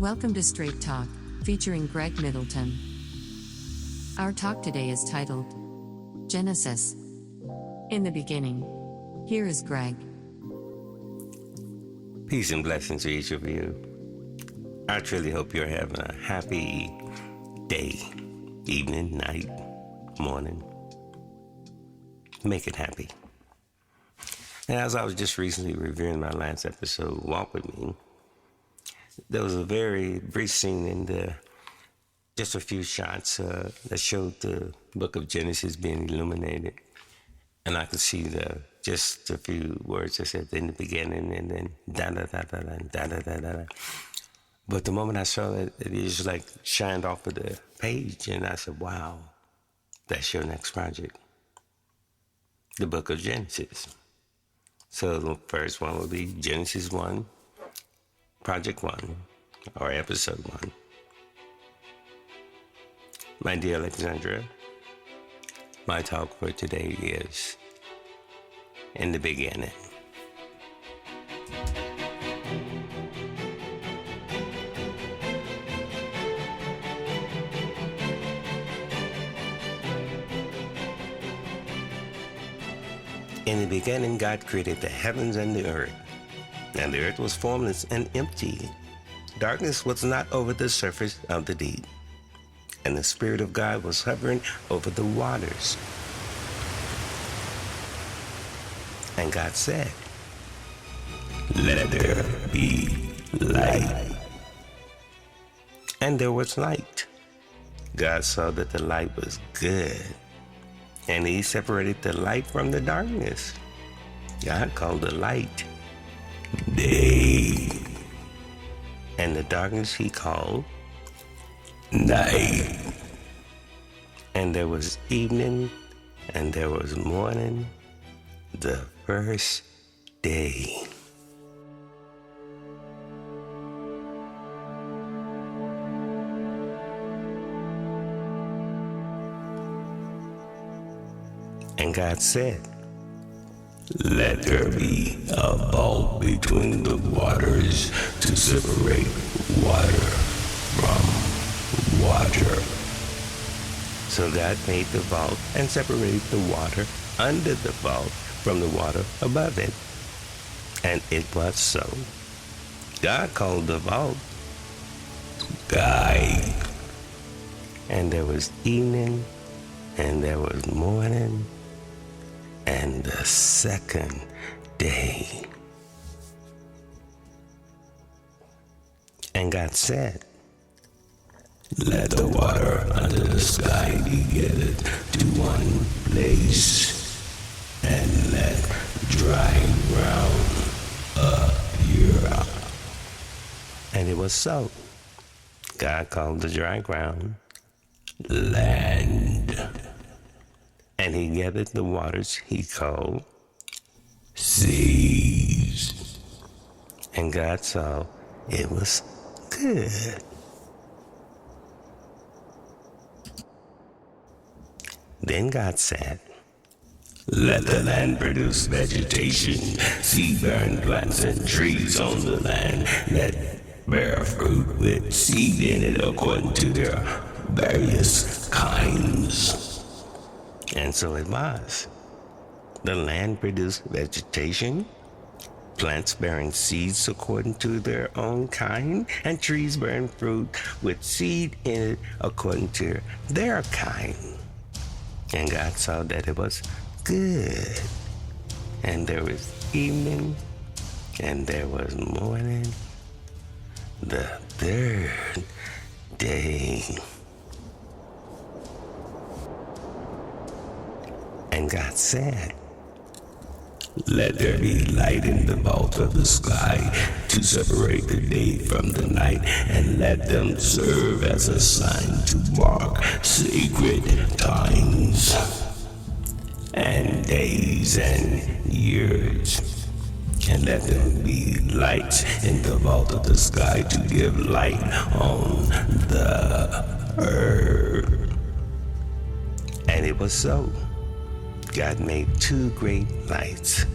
Welcome to Straight Talk, featuring Greg Middleton. Our talk today is titled Genesis. In the beginning. Here is Greg. Peace and blessings to each of you. I truly hope you're having a happy day, evening, night, morning. Make it happy. And as I was just recently reviewing my last episode, Walk With Me, there was a very brief scene in just a few shots that showed the book of Genesis being illuminated. And I could see just a few words that said in the beginning and then da-da-da-da-da-da-da-da-da. But the moment I saw it, it just like shined off of the page. And I said, wow, that's your next project. The book of Genesis. So the first one will be Genesis 1, Project 1, or Episode 1. My dear Alexandra, my talk for today is in the beginning. In the beginning, God created the heavens and the earth. And the earth was formless and empty. Darkness was not over the surface of the deep. And the Spirit of God was hovering over the waters. And God said, "Let there be light." And there was light. God saw that the light was good. And he separated the light from the darkness. God called the light day. And the darkness he called night. And there was evening and there was morning, the first day. And God said, "Let there be a vault between the waters to separate water from water." So God made the vault and separated the water under the vault from the water above it. And it was so. God called the vault sky. And there was evening and there was morning and the second day. And God said, "Let the water under the sky be gathered to one place, and let dry ground appear." And it was so. God called the dry ground land. And he gathered the waters he called seas. And God saw it was good. Then God said, "Let the land produce vegetation, seed-bearing plants and trees on the land that bear fruit with seed in it according to their various kinds." And so it was. The land produced vegetation, plants bearing seeds according to their own kind, and trees bearing fruit with seed in it according to their kind. And God saw that it was good. And there was evening, and there was morning, the third day. And God said, "Let there be light in the vault of the sky to separate the day from the night, and let them serve as a sign to mark sacred times and days and years. And let them be lights in the vault of the sky to give light on the earth." And it was so. God made two great lights,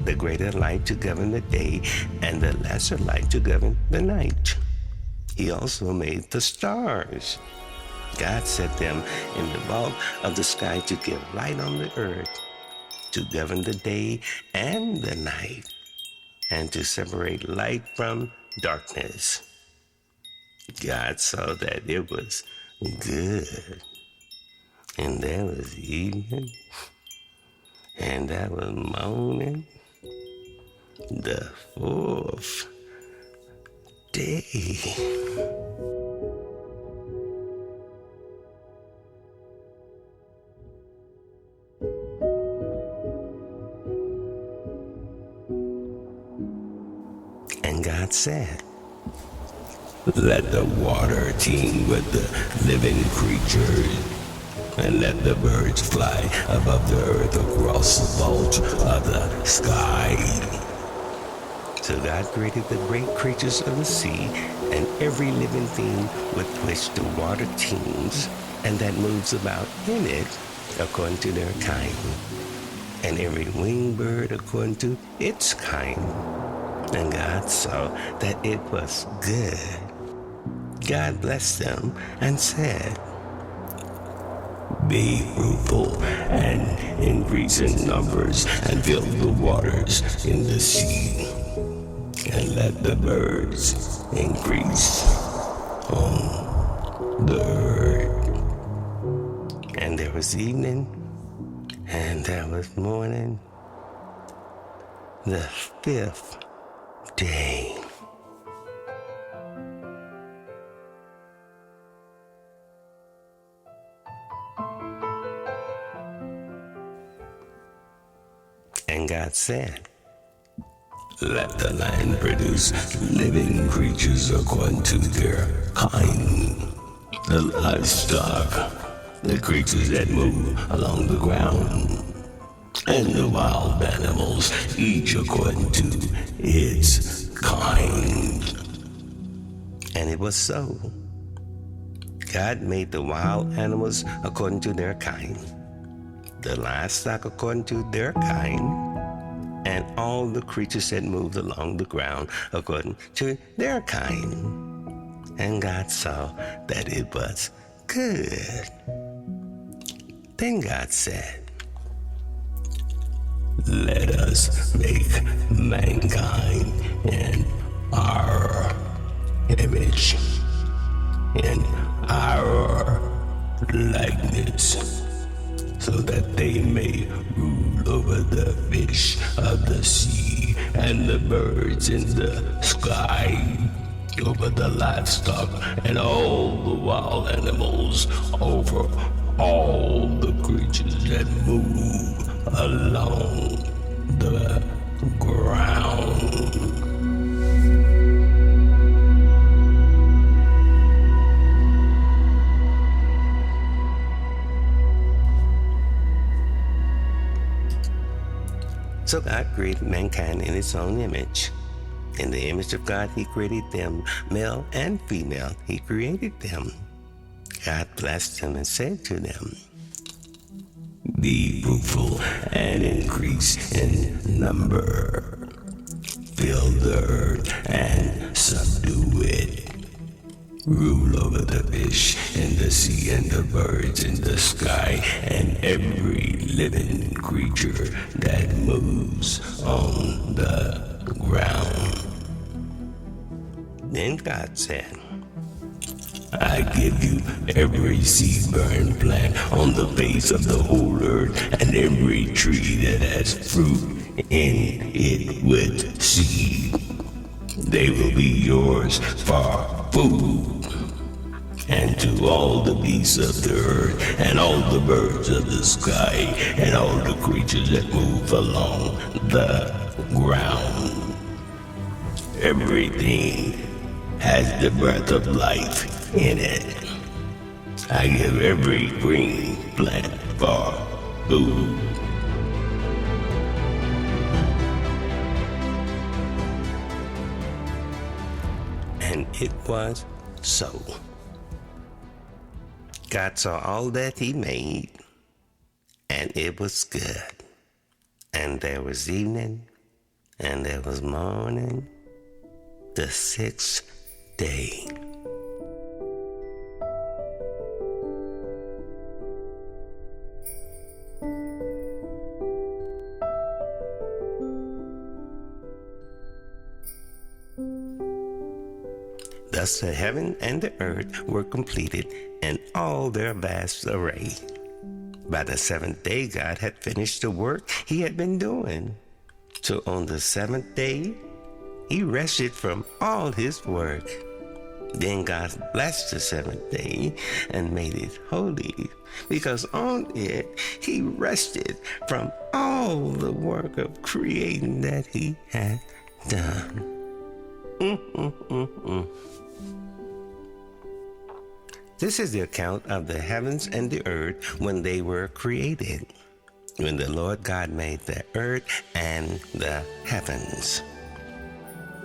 the greater light to govern the day and the lesser light to govern the night. He also made the stars. God set them in the vault of the sky to give light on the earth, to govern the day and the night, and to separate light from darkness. God saw that it was good. And there was evening, and there was morning, the fourth day. And God said, let the water teem with the living creatures, and let the birds fly above the earth across the vault of the sky. So God created the great creatures of the sea and every living thing with which the water teems and that moves about in it according to their kind, and every winged bird according to its kind. And God saw that it was good. God blessed them and said, be fruitful and increase in numbers and fill the waters in the sea, and let the birds increase on the earth. And there was evening, and there was morning, the fifth day. And God said, let the land produce living creatures according to their kind, the livestock, the creatures that move along the ground, and the wild animals, each according to its kind. And it was so. God made the wild animals according to their kind, the livestock according to their kind, and all the creatures that moved along the ground according to their kind. And God saw that it was good. Then God said, let us make mankind in our image, in our likeness, so that they may rule over the fish of the sea and the birds in the sky, over the livestock and all the wild animals, over all the creatures that move along the ground. So God created mankind in his own image. In the image of God, he created them, male and female. He created them. God blessed them and said to them, be fruitful and increase in number. Fill the earth and subdue it. Rule over the fish in the sea and the birds in the sky and every living creature that moves on the ground. Then God said, I give you every seed-bearing plant on the face of the whole earth and every tree that has fruit in it with seed. They will be yours for food. And to all the beasts of the earth, and all the birds of the sky, and all the creatures that move along the ground. Everything has the breath of life in it. I give every green plant for food. And it was so. God saw all that he made, and it was good. And there was evening, and there was morning, the sixth day. Thus the heaven and the earth were completed in all their vast array. By the seventh day, God had finished the work he had been doing. So on the seventh day, he rested from all his work. Then God blessed the seventh day and made it holy, because on it he rested from all the work of creating that he had done. This is the account of the heavens and the earth when they were created, when the Lord God made the earth and the heavens.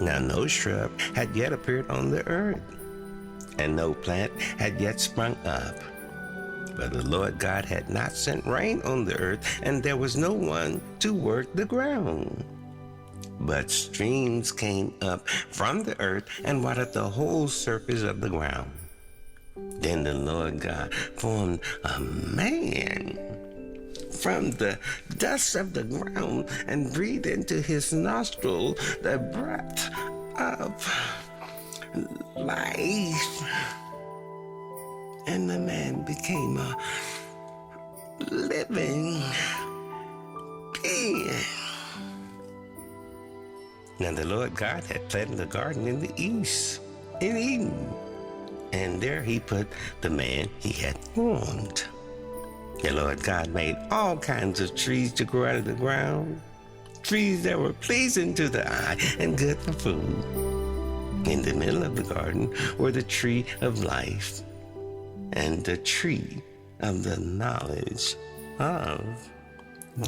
Now no shrub had yet appeared on the earth, and no plant had yet sprung up. For the Lord God had not sent rain on the earth, and there was no one to work the ground. But streams came up from the earth and watered the whole surface of the ground. Then the Lord God formed a man from the dust of the ground and breathed into his nostril the breath of life. And the man became a living being. Now the Lord God had planted a garden in the east, in Eden, and there he put the man he had formed. The Lord God made all kinds of trees to grow out of the ground, trees that were pleasing to the eye and good for food. In the middle of the garden were the tree of life and the tree of the knowledge of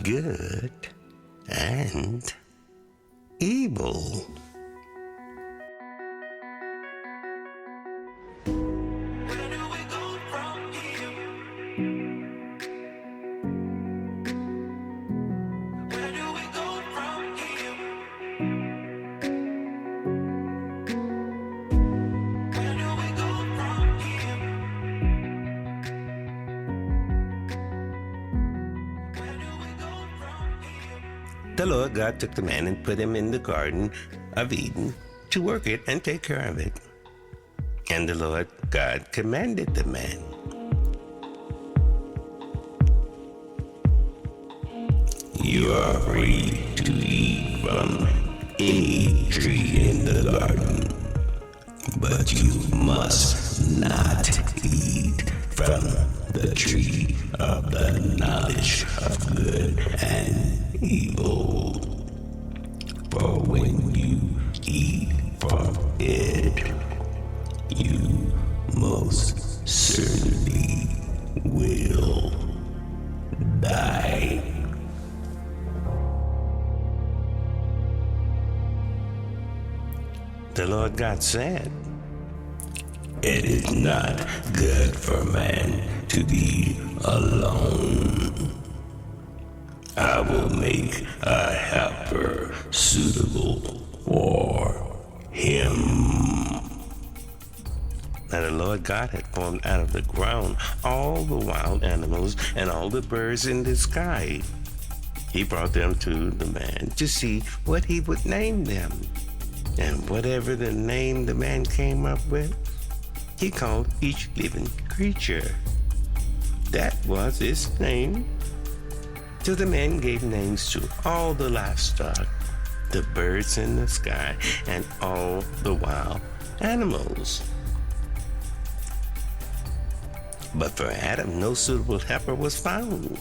good and evil. The Lord God took the man and put him in the Garden of Eden to work it and take care of it. And the Lord God commanded the man, "You are free to eat from any tree in the garden, but you must not eat from the tree of the knowledge of good and evil. For when you eat from it, you most certainly will die." The Lord God said, "It is not good for man to be alone. I will make a helper suitable for him." Now the Lord God had formed out of the ground all the wild animals and all the birds in the sky. He brought them to the man to see what he would name them. And whatever the name the man came up with, he called each living creature. That was its name. So the man gave names to all the livestock, the birds in the sky, and all the wild animals. But for Adam, no suitable helper was found.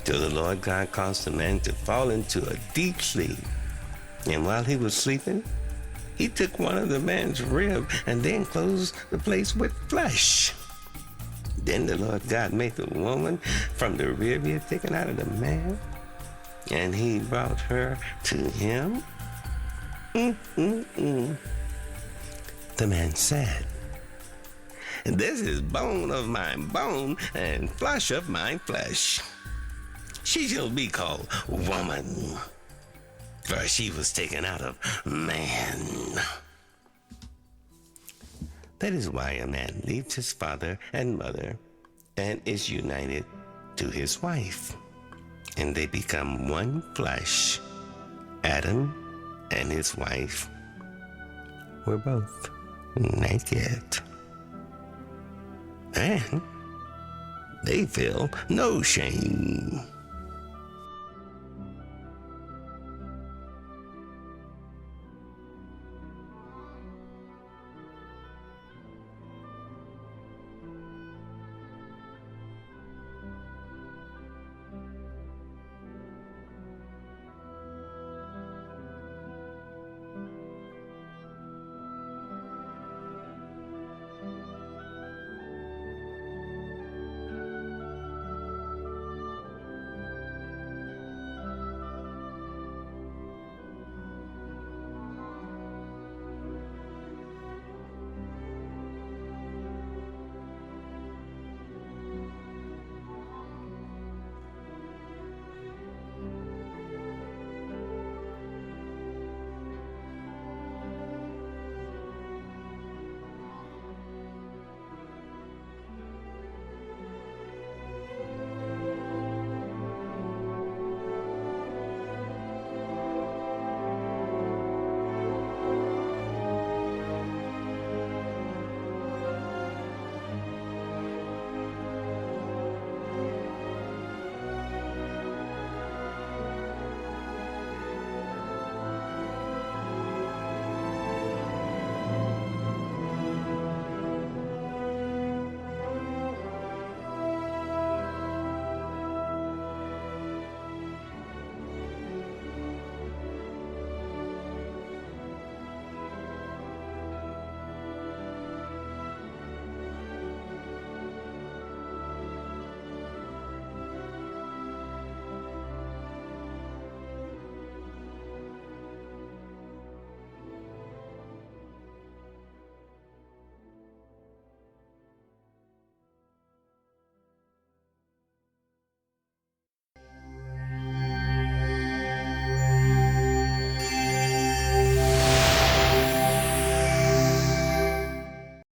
So the Lord God caused the man to fall into a deep sleep. And while he was sleeping, he took one of the man's rib and then closed the place with flesh. Then the Lord God made the woman from the rib he had taken out of the man, and he brought her to him. The man said, "This is bone of my bone and flesh of my flesh. She shall be called woman, for she was taken out of man." That is why a man leaves his father and mother and is united to his wife, and they become one flesh. Adam and his wife were both naked. And they feel no shame.